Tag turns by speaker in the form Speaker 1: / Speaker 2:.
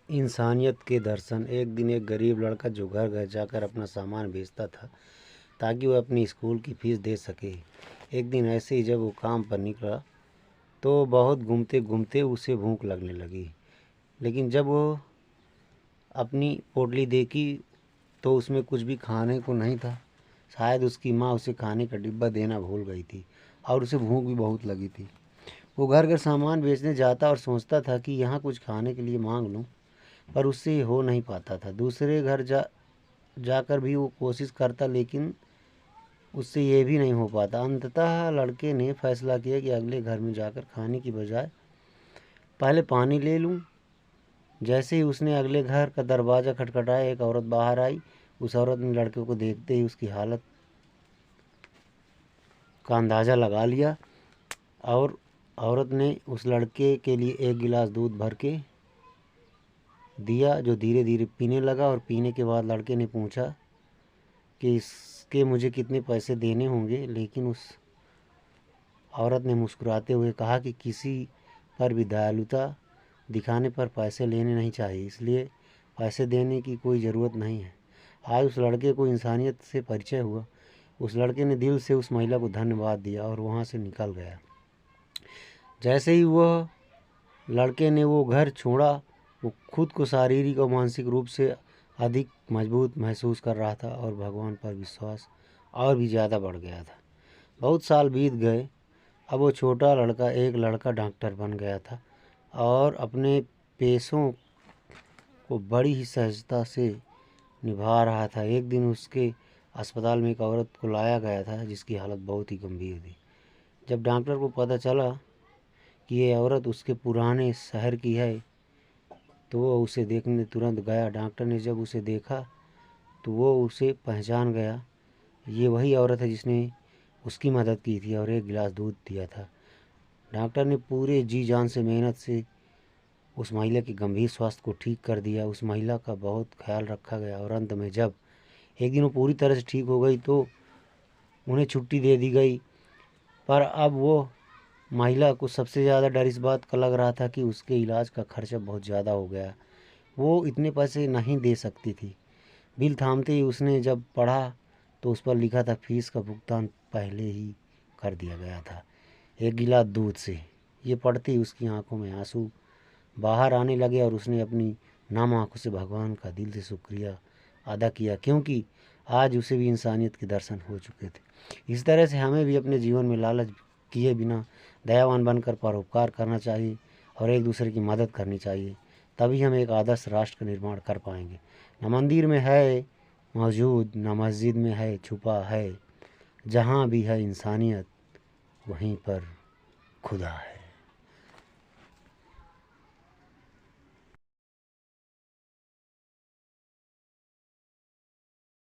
Speaker 1: इंसानियत के दर्शन। एक दिन एक गरीब लड़का जो घर घर जाकर अपना सामान बेचता था ताकि वह अपनी स्कूल की फीस दे सके। एक दिन ऐसे ही जब वो काम पर निकला तो बहुत घूमते घूमते उसे भूख लगने लगी। लेकिन जब वो अपनी पोटली देखी तो उसमें कुछ भी खाने को नहीं था। शायद उसकी माँ उसे खाने का डिब्बा देना भूल गई थी और उसे भूख भी बहुत लगी थी। वो घर घर सामान बेचने जाता और सोचता था कि यहाँ कुछ खाने के लिए मांग लूँ, पर उससे हो नहीं पाता था। दूसरे घर जाकर भी वो कोशिश करता, लेकिन उससे ये भी नहीं हो पाता। अंततः लड़के ने फैसला किया कि अगले घर में जाकर खाने की बजाय पहले पानी ले लूँ। जैसे ही उसने अगले घर का दरवाज़ा खटखटाया, एक औरत बाहर आई। उस औरत ने लड़के को देखते ही उसकी हालत का अंदाज़ा लगा लिया और औरत ने उस लड़के के लिए एक गिलास दूध भर के दिया, जो धीरे धीरे पीने लगा। और पीने के बाद लड़के ने पूछा कि इसके मुझे कितने पैसे देने होंगे, लेकिन उस औरत ने मुस्कुराते हुए कहा कि किसी पर भी दयालुता दिखाने पर पैसे लेने नहीं चाहिए, इसलिए पैसे देने की कोई ज़रूरत नहीं है। आज उस लड़के को इंसानियत से परिचय हुआ। उस लड़के ने दिल से उस महिला को धन्यवाद दिया और वहाँ से निकल गया। जैसे ही वह लड़के ने वो घर छोड़ा, वो खुद को शारीरिक और मानसिक रूप से अधिक मजबूत महसूस कर रहा था और भगवान पर विश्वास और भी ज़्यादा बढ़ गया था। बहुत साल बीत गए। अब वो छोटा लड़का एक लड़का डॉक्टर बन गया था और अपने पेशों को बड़ी ही सहजता से निभा रहा था। एक दिन उसके अस्पताल में एक औरत को लाया गया था जिसकी हालत बहुत ही गंभीर थी। जब डॉक्टर को पता चला कि ये औरत उसके पुराने शहर की है तो वो उसे देखने तुरंत गया। डॉक्टर ने जब उसे देखा तो वो उसे पहचान गया। ये वही औरत है जिसने उसकी मदद की थी और एक गिलास दूध दिया था। डॉक्टर ने पूरे जी जान से मेहनत से उस महिला के गंभीर स्वास्थ्य को ठीक कर दिया। उस महिला का बहुत ख्याल रखा गया और अंत में जब एक दिन वो पूरी तरह से ठीक हो गई तो उन्हें छुट्टी दे दी गई। पर अब वो महिला को सबसे ज़्यादा डर इस बात का लग रहा था कि उसके इलाज का खर्चा बहुत ज़्यादा हो गया। वो इतने पैसे नहीं दे सकती थी। बिल थामते ही उसने जब पढ़ा तो उस पर लिखा था फीस का भुगतान पहले ही कर दिया गया था, एक गिलास दूध से। ये पढ़ते ही उसकी आंखों में आंसू बाहर आने लगे और उसने अपनी नम आंखों से भगवान का दिल से शुक्रिया अदा किया, क्योंकि आज उसे भी इंसानियत के दर्शन हो चुके थे। इस तरह से हमें भी अपने जीवन में लालच किए बिना दयावान बनकर परोपकार करना चाहिए और एक दूसरे की मदद करनी चाहिए। तभी हम एक आदर्श राष्ट्र का निर्माण कर पाएंगे। न मंदिर में है मौजूद, न मस्जिद में है छुपा है, जहाँ भी है इंसानियत वहीं पर खुदा है।